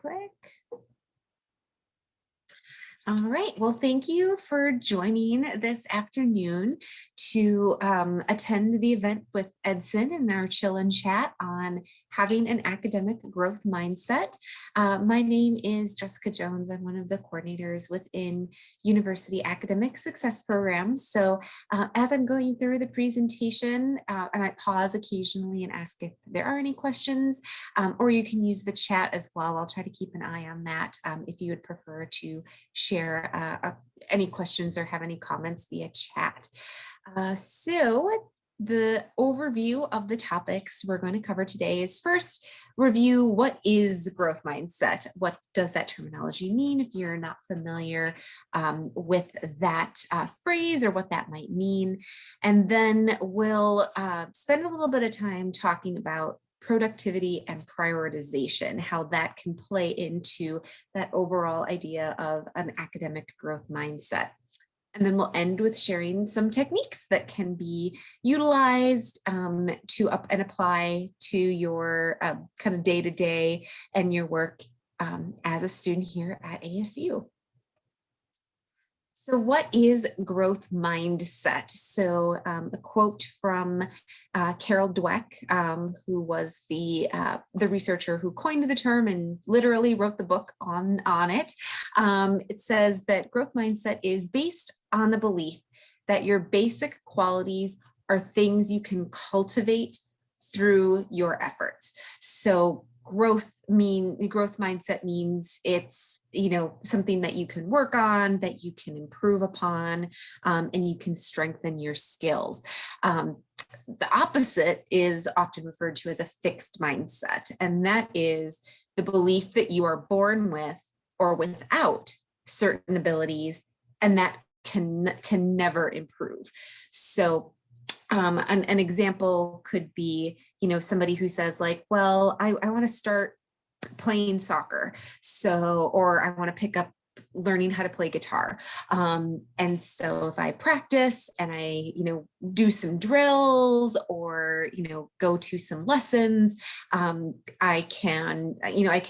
quick. All right, well, thank you for joining this afternoon to attend the event with Edson and our chill and chat on having an academic growth mindset. My name is Jessica Jones. I'm one of the coordinators within University Academic Success Programs. So as I'm going through the presentation, I might pause occasionally and ask if there are any questions, or you can use the chat as well. I'll try to keep an eye on that if you would prefer to share any questions or have any comments via chat. So the overview of the topics we're going to cover today is first, review what is growth mindset. What does that terminology mean if you're not familiar with that phrase or what that might mean. And then we'll spend a little bit of time talking about productivity and prioritization, how that can play into that overall idea of an academic growth mindset. And then we'll end with sharing some techniques that can be utilized to apply to your kind of day-to-day and your work as a student here at ASU. So what is growth mindset? So a quote from Carol Dweck, who was the researcher who coined the term and literally wrote the book on it. It says that growth mindset is based on the belief that your basic qualities are things you can cultivate through your efforts. So growth mindset means it's, something that you can work on, that you can improve upon, and you can strengthen your skills. The opposite is often referred to as a fixed mindset, and that is the belief that you are born with or without certain abilities, and that can never improve. So an example could be, somebody who says like, well, I want to start playing soccer. So, or I want to pick up learning how to play guitar. And so if I practice and I, do some drills or, go to some lessons, I can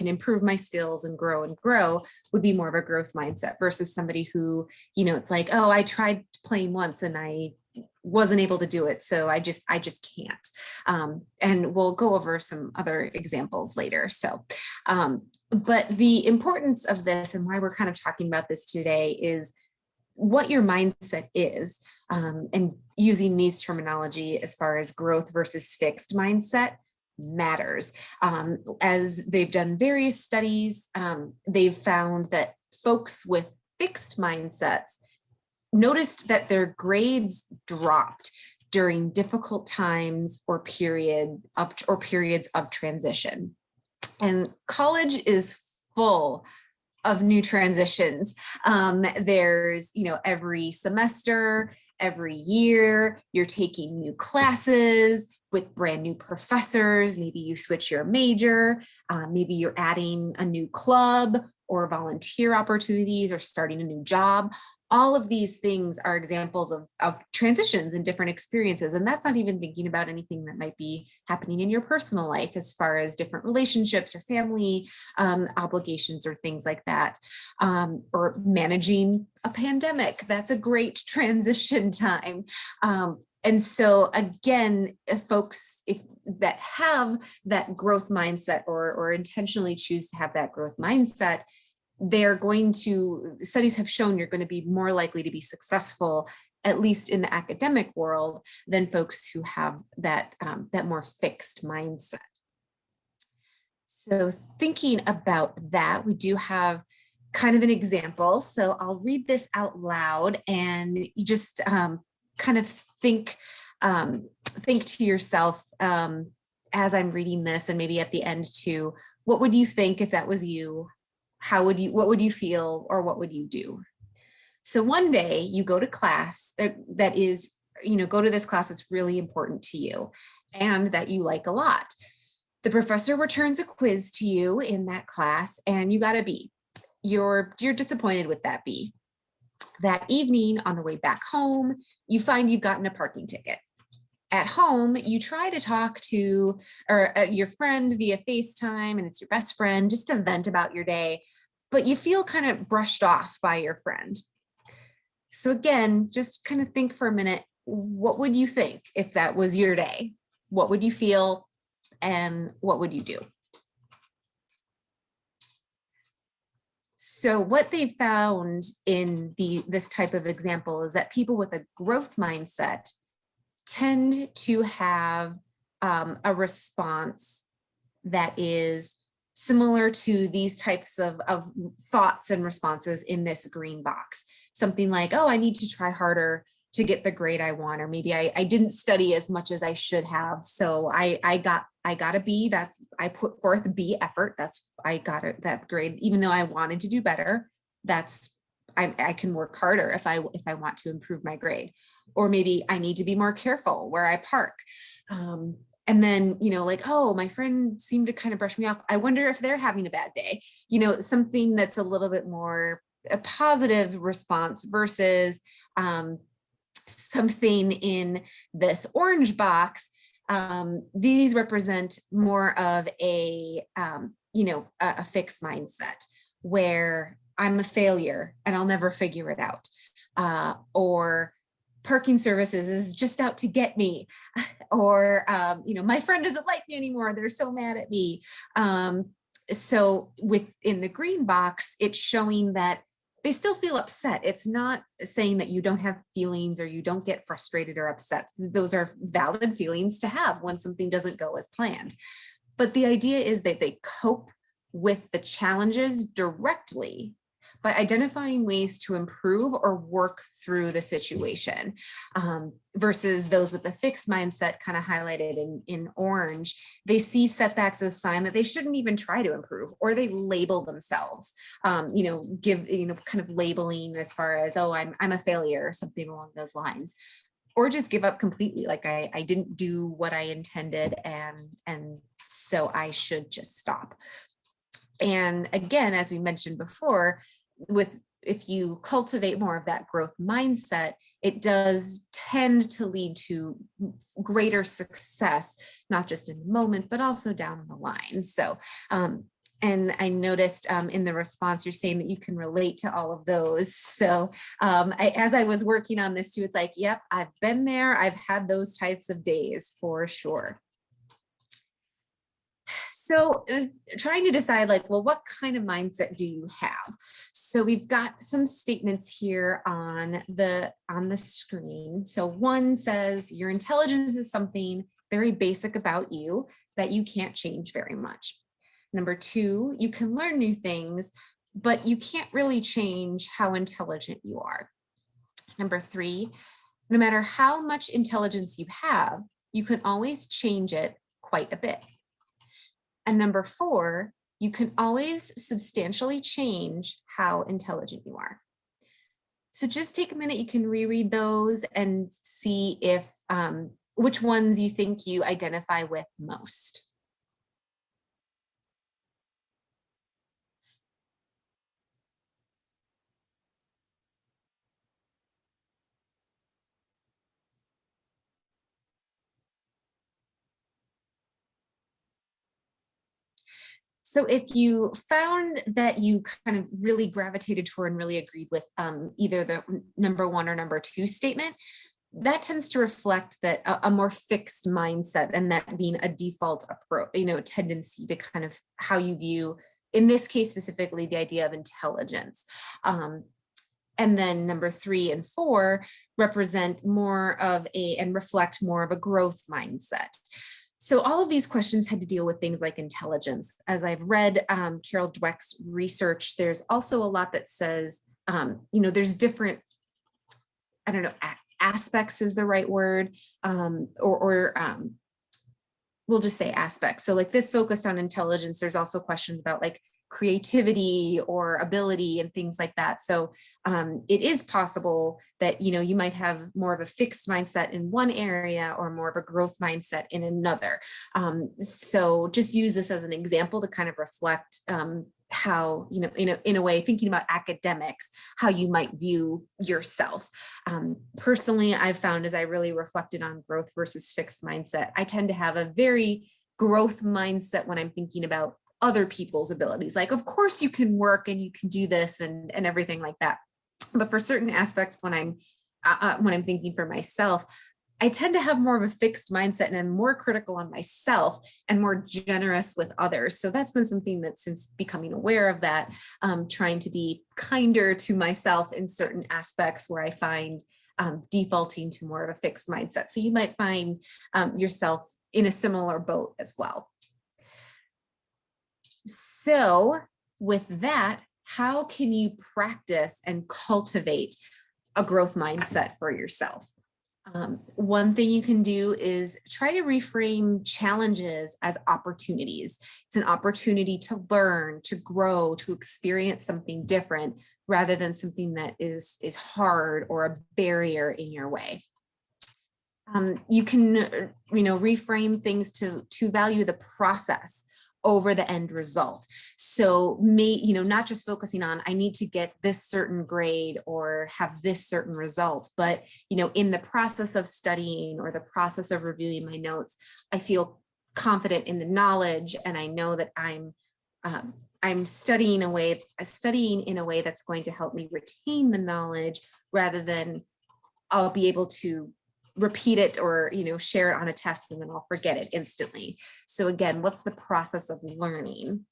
improve my skills and grow would be more of a growth mindset versus somebody who, it's like, oh, I tried playing once and I wasn't able to do it. So I just can't. And we'll go over some other examples later. So, but the importance of this and why we're kind of talking about this today is what your mindset is, and using these terminology as far as growth versus fixed mindset matters. As they've done various studies, they've found that folks with fixed mindsets noticed that their grades dropped during difficult times or periods of transition. And college is full of new transitions. There's, every semester, every year, you're taking new classes with brand new professors. Maybe you switch your major. Maybe you're adding a new club or volunteer opportunities or starting a new job. All of these things are examples of transitions and different experiences. And that's not even thinking about anything that might be happening in your personal life as far as different relationships or family obligations or things like that, or managing a pandemic. That's a great transition time. And so again, folks that have that growth mindset or intentionally choose to have that growth mindset, studies have shown you're going to be more likely to be successful, at least in the academic world, than folks who have that more fixed mindset. So thinking about that, we do have kind of an example. So I'll read this out loud and you just kind of think to yourself as I'm reading this, and maybe at the end too, what would you think if that was you? What would you feel, or what would you do? So one day you go to class go to this class that's really important to you and that you like a lot. The professor returns a quiz to you in that class and you got a B. You're disappointed with that B. That evening on the way back home, you find you've gotten a parking ticket. at home, you try to talk to your friend via FaceTime, and it's your best friend, just to vent about your day, but you feel kind of brushed off by your friend. So again, just kind of think for a minute, what would you think if that was your day? What would you feel, and what would you do? So what they found in this type of example is that people with a growth mindset tend to have a response that is similar to these types of thoughts and responses in this green box. Something like, oh, I need to try harder to get the grade I want, or maybe I didn't study as much as I should have, so I got a B. That I put forth a B effort. That's I got that grade, even though I wanted to do better. That's I can work harder if I want to improve my grade. Or maybe I need to be more careful where I park. And then, like, oh, my friend seemed to kind of brush me off. I wonder if they're having a bad day. Something that's a little bit more a positive response versus something in this orange box. These represent more of a fixed mindset where I'm a failure and I'll never figure it out. Or parking services is just out to get me. Or, my friend doesn't like me anymore. They're so mad at me. So within the green box, it's showing that they still feel upset. It's not saying that you don't have feelings or you don't get frustrated or upset. Those are valid feelings to have when something doesn't go as planned. But the idea is that they cope with the challenges directly by identifying ways to improve or work through the situation, versus those with the fixed mindset, kind of highlighted in orange. They see setbacks as a sign that they shouldn't even try to improve, or they label themselves, give kind of labeling as far as, oh, I'm a failure, or something along those lines. Or just give up completely, like I didn't do what I intended, and so I should just stop. And again, as we mentioned before, if you cultivate more of that growth mindset, it does tend to lead to greater success, not just in the moment, but also down the line. So, and I noticed in the response, you're saying that you can relate to all of those. So as I was working on this too, it's like, yep, I've been there. I've had those types of days for sure. So trying to decide, like, well, what kind of mindset do you have? So we've got some statements here on the screen. So one says your intelligence is something very basic about you that you can't change very much. Number two, you can learn new things, but you can't really change how intelligent you are. Number three, no matter how much intelligence you have, you can always change it quite a bit. And number four, you can always substantially change how intelligent you are. So just take a minute, you can reread those and see if which ones you think you identify with most. So if you found that you kind of really gravitated toward and really agreed with either the number one or number two statement, that tends to reflect that a more fixed mindset, and that being a default approach, tendency to kind of how you view, in this case specifically, the idea of intelligence. And then number three and four represent more of and reflect more of a growth mindset. So all of these questions had to deal with things like intelligence. As I've read Carol Dweck's research, there's also a lot that says, there's different, I don't know, aspects is the right word, or we'll just say aspects. So like this focused on intelligence, there's also questions about like creativity or ability and things like that. So it is possible that, you might have more of a fixed mindset in one area or more of a growth mindset in another. So just use this as an example to kind of reflect how, in a way, thinking about academics, how you might view yourself. Personally, I've found as I really reflected on growth versus fixed mindset, I tend to have a very growth mindset when I'm thinking about other people's abilities. Like, of course you can work and you can do this and everything like that. But for certain aspects, when I'm thinking for myself, I tend to have more of a fixed mindset and I'm more critical on myself and more generous with others. So that's been something that, since becoming aware of that, trying to be kinder to myself in certain aspects where I find defaulting to more of a fixed mindset. So you might find yourself in a similar boat as well. So with that, how can you practice and cultivate a growth mindset for yourself? One thing you can do is try to reframe challenges as opportunities. It's an opportunity to learn, to grow, to experience something different, rather than something that is hard or a barrier in your way. You can, reframe things to value the process over the end result. So not just focusing on, I need to get this certain grade or have this certain result, but, in the process of studying or the process of reviewing my notes, I feel confident in the knowledge, and I know that I'm studying in a way that's going to help me retain the knowledge, rather than I'll be able to repeat it or, share it on a test and then I'll forget it instantly. So again, what's the process of learning?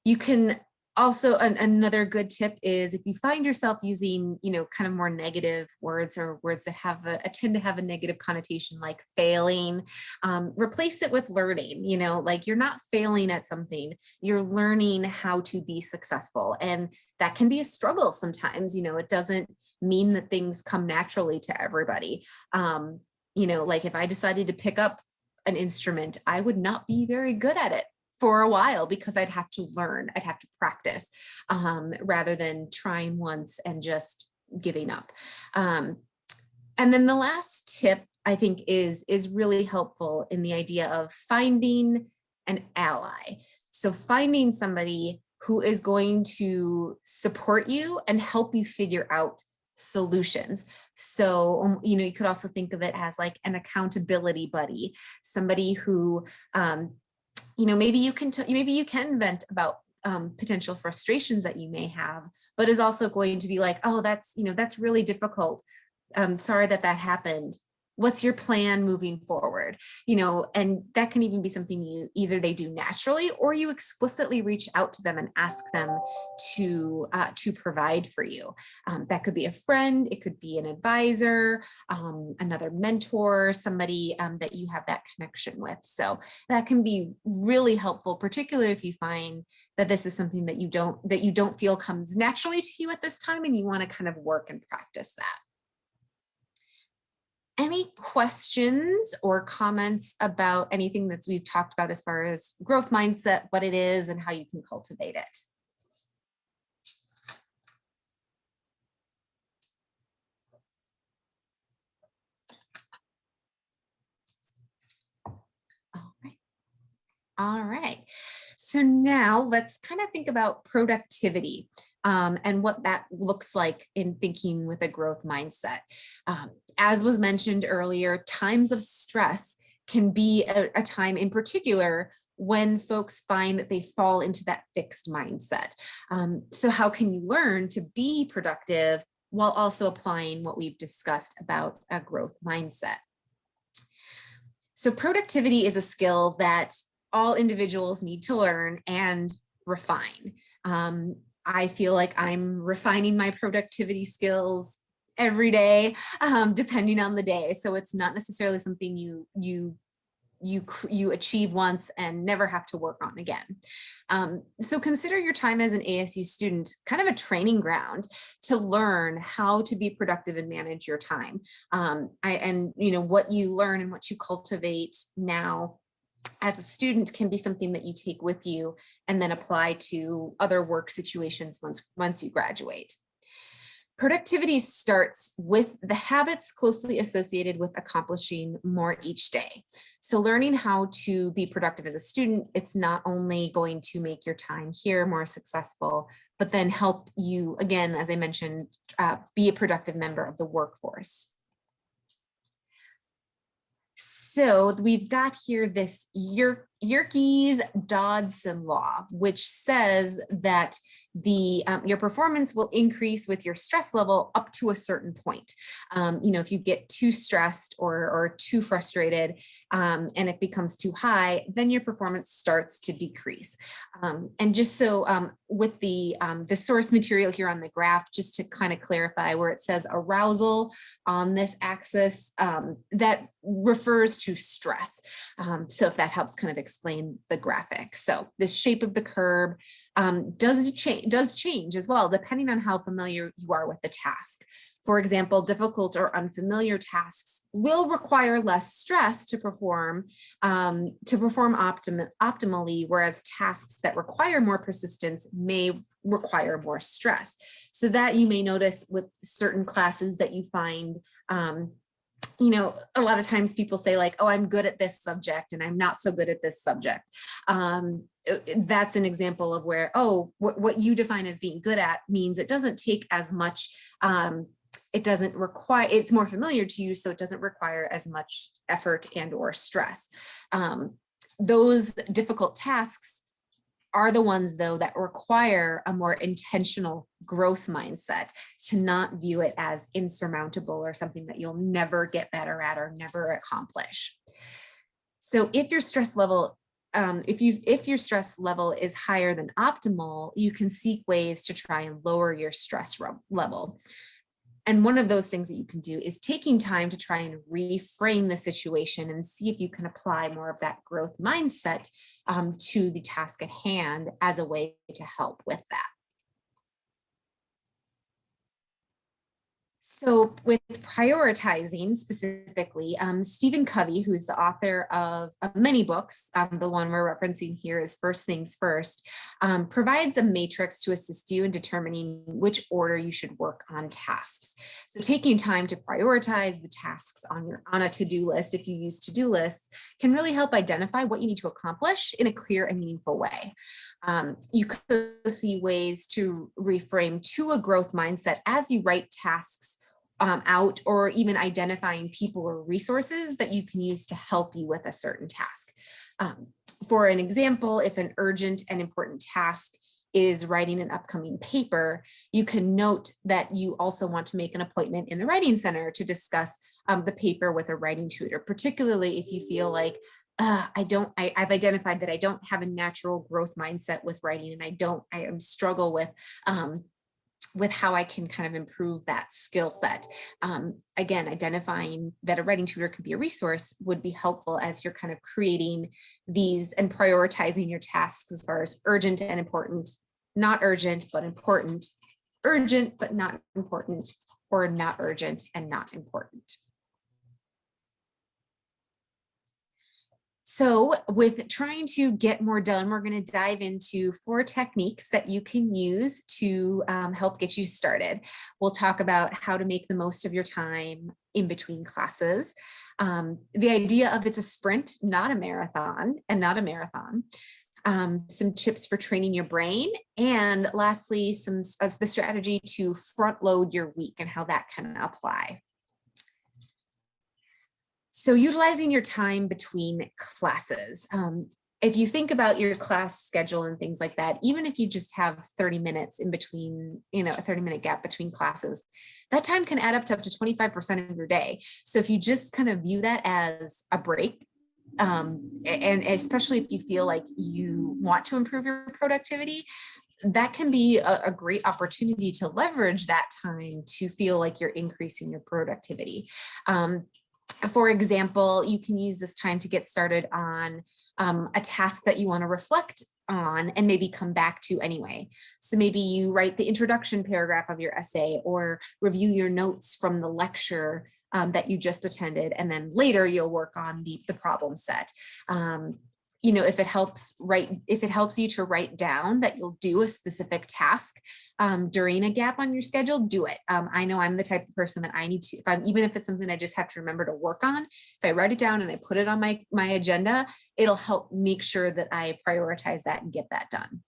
You can also, another good tip is, if you find yourself using, kind of more negative words or words that have tend to have a negative connotation, like failing, replace it with learning. Like, you're not failing at something, you're learning how to be successful. And that can be a struggle sometimes. It doesn't mean that things come naturally to everybody. Like, if I decided to pick up an instrument, I would not be very good at it for a while, because I'd have to learn, I'd have to practice, rather than trying once and just giving up. And then the last tip, I think, is really helpful in the idea of finding an ally. So finding somebody who is going to support you and help you figure out solutions. So, you could also think of it as like an accountability buddy, somebody who, maybe you can vent about potential frustrations that you may have, but is also going to be like, oh, that's really difficult. I'm sorry that happened. What's your plan moving forward? And that can even be something either they do naturally, or you explicitly reach out to them and ask them to provide for you. That could be a friend, it could be an advisor, another mentor, somebody that you have that connection with. So that can be really helpful, particularly if you find that this is something that you don't feel comes naturally to you at this time, and you want to kind of work and practice that. Any questions or comments about anything that we've talked about as far as growth mindset, what it is, and how you can cultivate it? All right. So now let's kind of think about productivity, and what that looks like in thinking with a growth mindset. As was mentioned earlier, times of stress can be a time in particular when folks find that they fall into that fixed mindset. So how can you learn to be productive while also applying what we've discussed about a growth mindset? So productivity is a skill that all individuals need to learn and refine. I feel like I'm refining my productivity skills every day, depending on the day. So it's not necessarily something you achieve once and never have to work on again. So consider your time as an ASU student kind of a training ground to learn how to be productive and manage your time. What you learn and what you cultivate now as a student can be something that you take with you and then apply to other work situations once you graduate. Productivity starts with the habits closely associated with accomplishing more each day. So learning how to be productive as a student, it's not only going to make your time here more successful, but then help you, again, as I mentioned, be a productive member of the workforce. So we've got here this Yerkes-Dodson law, which says that your performance will increase with your stress level up to a certain point. If you get too stressed or too frustrated and it becomes too high, then your performance starts to decrease. And just so with the source material here on the graph, just to kind of clarify where it says arousal on this axis, that refers to stress. So if that helps kind of explain the graphic. So this shape of the curve does change as well, depending on how familiar you are with the task. For example, difficult or unfamiliar tasks will require less stress to perform optimally, whereas tasks that require more persistence may require more stress. So that you may notice with certain classes that you find, a lot of times people say like, oh, I'm good at this subject and I'm not so good at this subject. That's an example of where, what you define as being good at means it doesn't take as much, it's more familiar to you, so it doesn't require as much effort and or stress. Those difficult tasks are the ones, though, that require a more intentional growth mindset, to not view it as insurmountable or something that you'll never get better at or never accomplish. So if your stress level if your stress level is higher than optimal, you can seek ways to try and lower your stress level. And one of those things that you can do is taking time to try and reframe the situation and see if you can apply more of that growth mindset to the task at hand as a way to help with that. So with prioritizing specifically, Stephen Covey, who's the author of many books, the one we're referencing here is First Things First, provides a matrix to assist you in determining which order you should work on tasks. So taking time to prioritize the tasks on a to-do list, if you use to-do lists, can really help identify what you need to accomplish in a clear and meaningful way. You could see ways to reframe to a growth mindset as you write tasks out, or even identifying people or resources that you can use to help you with a certain task. For an example, if an urgent and important task is writing an upcoming paper, you can note that you also want to make an appointment in the writing center to discuss the paper with a writing tutor, particularly if you feel like I've identified that I don't have a natural growth mindset with writing, and I struggle with how I can kind of improve that skill set. Again, identifying that a writing tutor could be a resource would be helpful as you're kind of creating these and prioritizing your tasks as far as urgent and important, not urgent, but important, urgent, but not important, or not urgent and not important. So with trying to get more done, we're going to dive into 4 techniques that you can use to help get you started. We'll talk about how to make the most of your time in between classes. The idea of it's a sprint, not a marathon, some tips for training your brain, and lastly, the strategy to front load your week and how that can apply. So utilizing your time between classes. If you think about your class schedule and things like that, even if you just have 30 minutes in between, a 30-minute gap between classes, that time can add up to 25% of your day. So if you just kind of view that as a break, and especially if you feel like you want to improve your productivity, that can be a great opportunity to leverage that time to feel like you're increasing your productivity. For example, you can use this time to get started on a task that you want to reflect on and maybe come back to anyway. So maybe you write the introduction paragraph of your essay, or review your notes from the lecture that you just attended, and then later you'll work on the problem set. if it helps you to write down that you'll do a specific task during a gap on your schedule, do it. I know I'm the type of person that I need to, even if it's something I just have to remember to work on, if I write it down and I put it on my agenda, it'll help make sure that I prioritize that and get that done.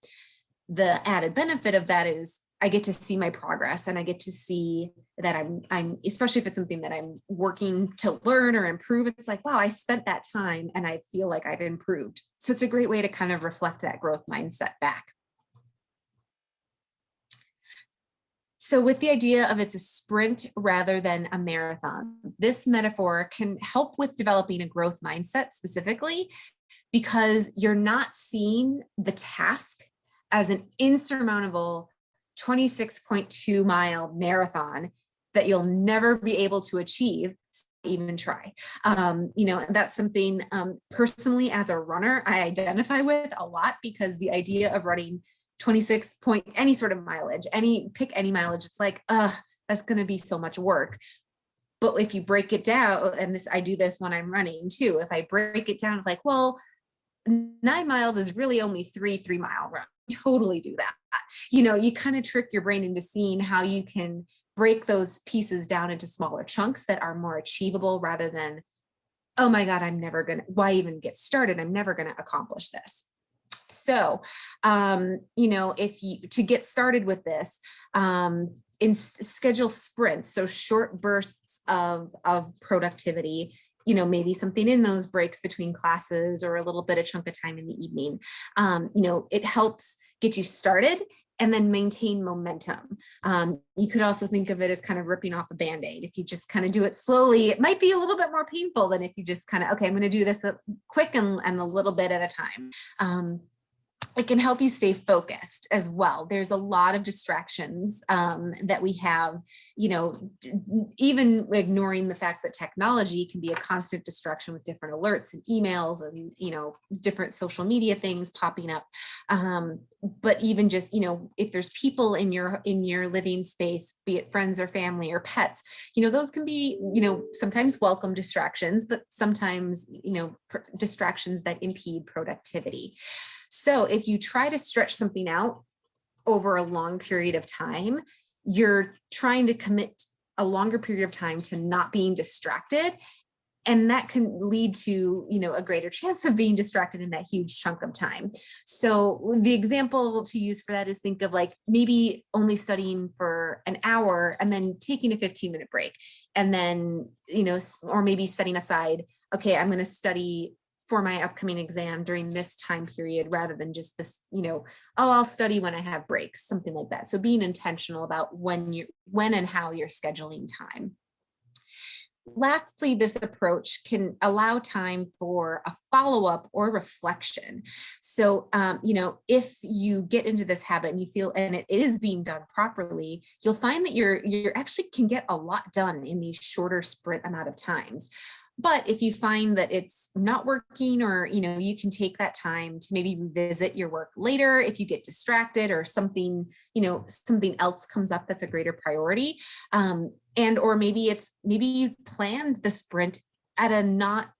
The added benefit of that is I get to see my progress, and I get to see that I'm, especially if it's something that I'm working to learn or improve, it's like, wow, I spent that time and I feel like I've improved. So it's a great way to kind of reflect that growth mindset back. So with the idea of it's a sprint rather than a marathon, this metaphor can help with developing a growth mindset specifically, because you're not seeing the task as an insurmountable 26.2 mile marathon that you'll never be able to achieve, even try. That's something personally as a runner, I identify with a lot, because the idea of running 26 point, any sort of mileage, pick any mileage, it's like, that's going to be so much work. But if you break it down, and I do this when I'm running too, if I break it down, it's like, well, 9 miles is really only 3-mile runs. Totally do that. You kind of trick your brain into seeing how you can break those pieces down into smaller chunks that are more achievable, rather than, oh my God, why even get started? I'm never going to accomplish this. So, to get started with this, schedule sprints, so short bursts of productivity, maybe something in those breaks between classes, or a little bit of chunk of time in the evening. It helps get you started and then maintain momentum. You could also think of it as kind of ripping off a Band-Aid. If you just kind of do it slowly, it might be a little bit more painful than if you just kind of, okay, I'm going to do this quick and a little bit at a time. It can help you stay focused as well. There's a lot of distractions that we have, even ignoring the fact that technology can be a constant distraction with different alerts and emails and, different social media things popping up. But even just, if there's people in your living space, be it friends or family or pets, those can be, sometimes welcome distractions, but sometimes, distractions that impede productivity. So if you try to stretch something out over a long period of time, you're trying to commit a longer period of time to not being distracted. And that can lead to, a greater chance of being distracted in that huge chunk of time. So the example to use for that is, think of like maybe only studying for an hour and then taking a 15-minute break. And then, or maybe setting aside, okay, I'm going to study for my upcoming exam during this time period, rather than just this, I'll study when I have breaks, something like that. So being intentional about when and how you're scheduling time. Lastly, this approach can allow time for a follow-up or reflection. So, if you get into this habit and you feel, and it is being done properly, you'll find that you're actually can get a lot done in these shorter sprint amount of times. But if you find that it's not working, or, you can take that time to maybe revisit your work later if you get distracted or something, something else comes up that's a greater priority. Or maybe you planned the sprint at a not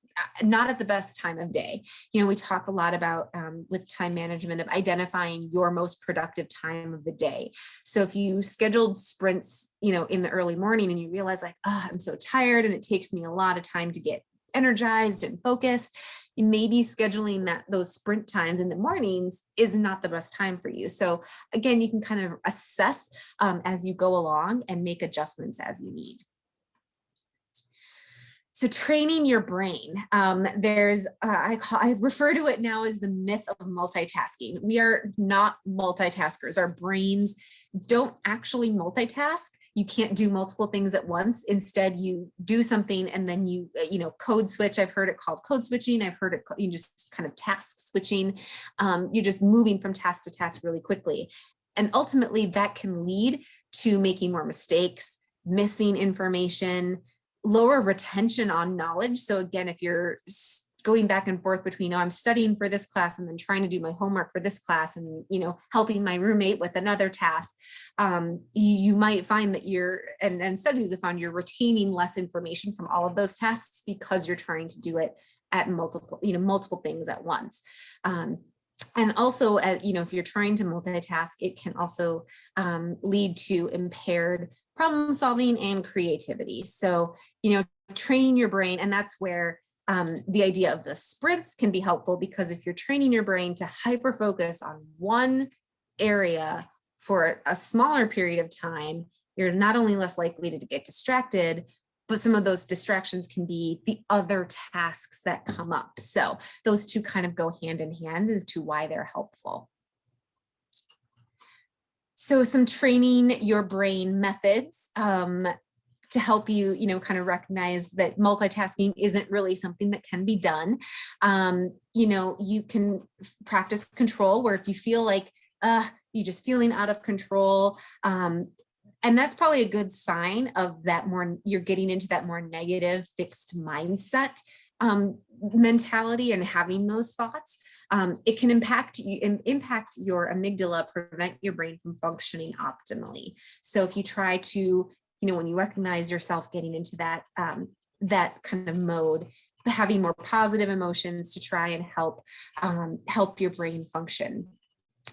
at the best time of day. We talk a lot about with time management of identifying your most productive time of the day. So if you scheduled sprints, in the early morning, and you realize like, I'm so tired and it takes me a lot of time to get energized and focused, maybe scheduling those sprint times in the mornings is not the best time for you. So again, you can kind of assess as you go along and make adjustments as you need. So training your brain, there's, I refer to it now as the myth of multitasking. We are not multitaskers. Our brains don't actually multitask. You can't do multiple things at once. Instead, you do something and then you code switch. I've heard it called code switching. I've heard it, you just kind of task switching. You're just moving from task to task really quickly. And ultimately that can lead to making more mistakes, missing information, lower retention on knowledge. So again, if you're going back and forth between, oh, I'm studying for this class and then trying to do my homework for this class and, helping my roommate with another task, you might find that and studies have found you're retaining less information from all of those tasks because you're trying to do it at multiple things at once. And also, if you're trying to multitask, it can also lead to impaired problem solving and creativity. So, training your brain, and that's where the idea of the sprints can be helpful, because if you're training your brain to hyper focus on one area for a smaller period of time, you're not only less likely to get distracted, but some of those distractions can be the other tasks that come up. So those two kind of go hand in hand as to why they're helpful. So some training your brain methods to help you, kind of recognize that multitasking isn't really something that can be done. You can practice control, where if you feel like you're just feeling out of control, and that's probably a good sign of that you're getting into that more negative fixed mindset mentality and having those thoughts. It can impact your amygdala, prevent your brain from functioning optimally. So if you try to, when you recognize yourself getting into that kind of mode, having more positive emotions to try and help your brain function.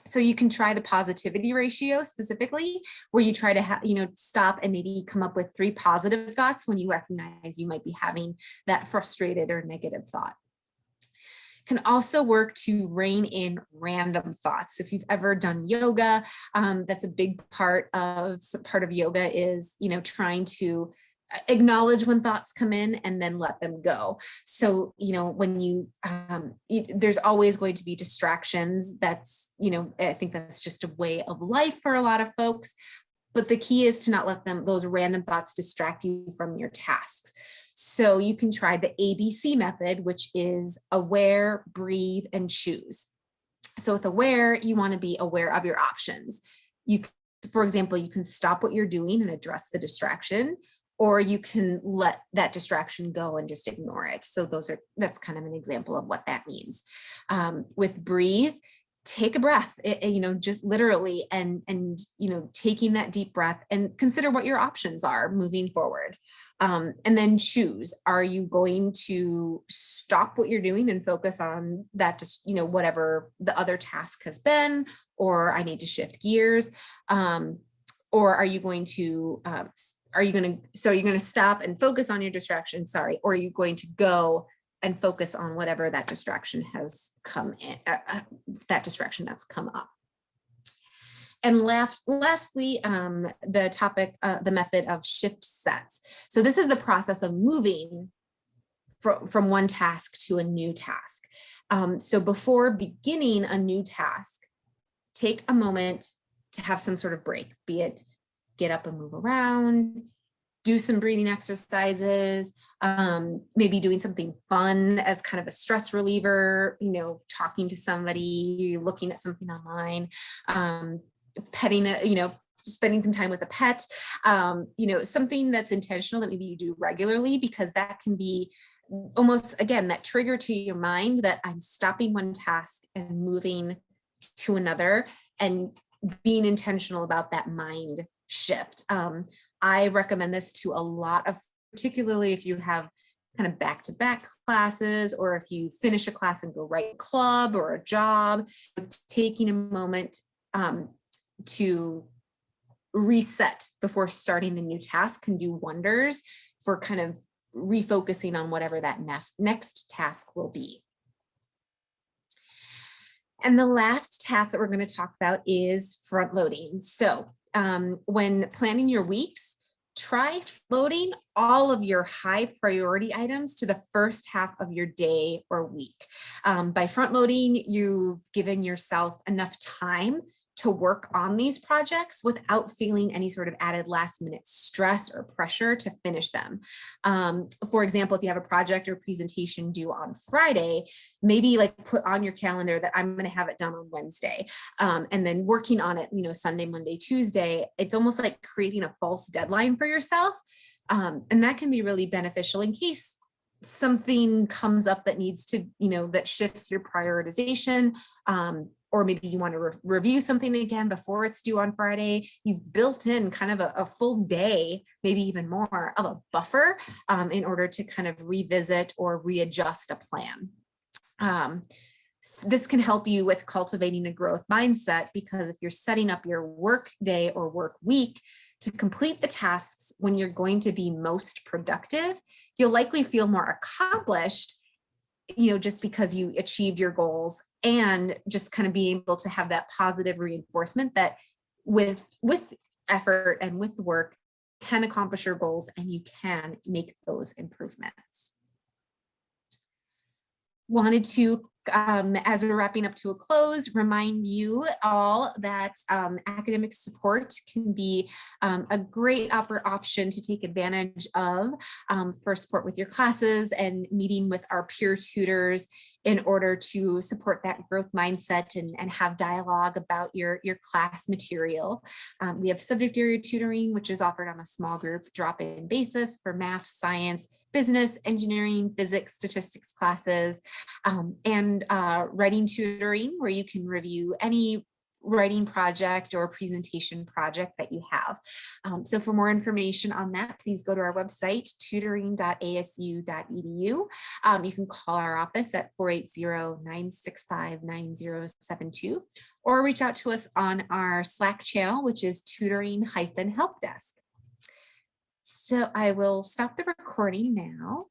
So you can try the positivity ratio specifically, where you try to stop and maybe come up with 3 positive thoughts when you recognize you might be having that frustrated or negative thought. Can also work to rein in random thoughts. If you've ever done yoga, that's a big part of yoga is, trying to acknowledge when thoughts come in and then let them go. So, when there's always going to be distractions. That's, I think that's just a way of life for a lot of folks. But the key is to not let those random thoughts distract you from your tasks. So you can try the ABC method, which is aware, breathe, and choose. So with aware, you want to be aware of your options. For example, you can stop what you're doing and address the distraction, or you can let that distraction go and just ignore it. So that's kind of an example of what that means. With breathe, take a breath, just literally, and taking that deep breath and consider what your options are moving forward. And then choose, are you going to stop what you're doing and focus on that, just, whatever the other task has been, or I need to shift gears, or are you going to, you're going to stop and focus on your distraction, or are you going to go and focus on whatever that distraction has come in, that distraction that's come up. And lastly, the method of shift sets. So this is the process of moving from one task to a new task. So before beginning a new task, take a moment to have some sort of break, be it get up and move around, do some breathing exercises, maybe doing something fun as kind of a stress reliever, talking to somebody, looking at something online, petting, spending some time with a pet, something that's intentional that maybe you do regularly, because that can be almost, again, that trigger to your mind that I'm stopping one task and moving to another, and being intentional about that mind shift. I recommend this to a lot of, particularly if you have kind of back-to-back classes, or if you finish a class and go right to club or a job, taking a moment to reset before starting the new task can do wonders for kind of refocusing on whatever that next task will be. And the last task that we're going to talk about is front loading. So when planning your weeks, try loading all of your high priority items to the first half of your day or week. By front loading, you've given yourself enough time to work on these projects without feeling any sort of added last minute stress or pressure to finish them. For example, if you have a project or presentation due on Friday, maybe put on your calendar that I'm going to have it done on Wednesday, and then working on it, Sunday, Monday, Tuesday. It's almost like creating a false deadline for yourself. And that can be really beneficial in case something comes up that needs to, that shifts your prioritization, or maybe you want to review something again before it's due on Friday, you've built in kind of a full day, maybe even more of a buffer, in order to kind of revisit or readjust a plan. This can help you with cultivating a growth mindset, because if you're setting up your work day or work week to complete the tasks when you're going to be most productive, you'll likely feel more accomplished, just because you achieved your goals, and just kind of being able to have that positive reinforcement that with effort and with work can accomplish your goals and you can make those improvements. Wanted to, as we're wrapping up to a close, remind you all that academic support can be a great option to take advantage of for support with your classes and meeting with our peer tutors in order to support that growth mindset and have dialogue about your class material. We have subject area tutoring, which is offered on a small group drop-in basis for math, science, business, engineering, physics, statistics classes, and writing tutoring, where you can review any writing project or presentation project that you have. So for more information on that, please go to our website, tutoring.asu.edu. You can call our office at 480-965-9072, or reach out to us on our Slack channel, which is tutoring-help desk. So I will stop the recording now.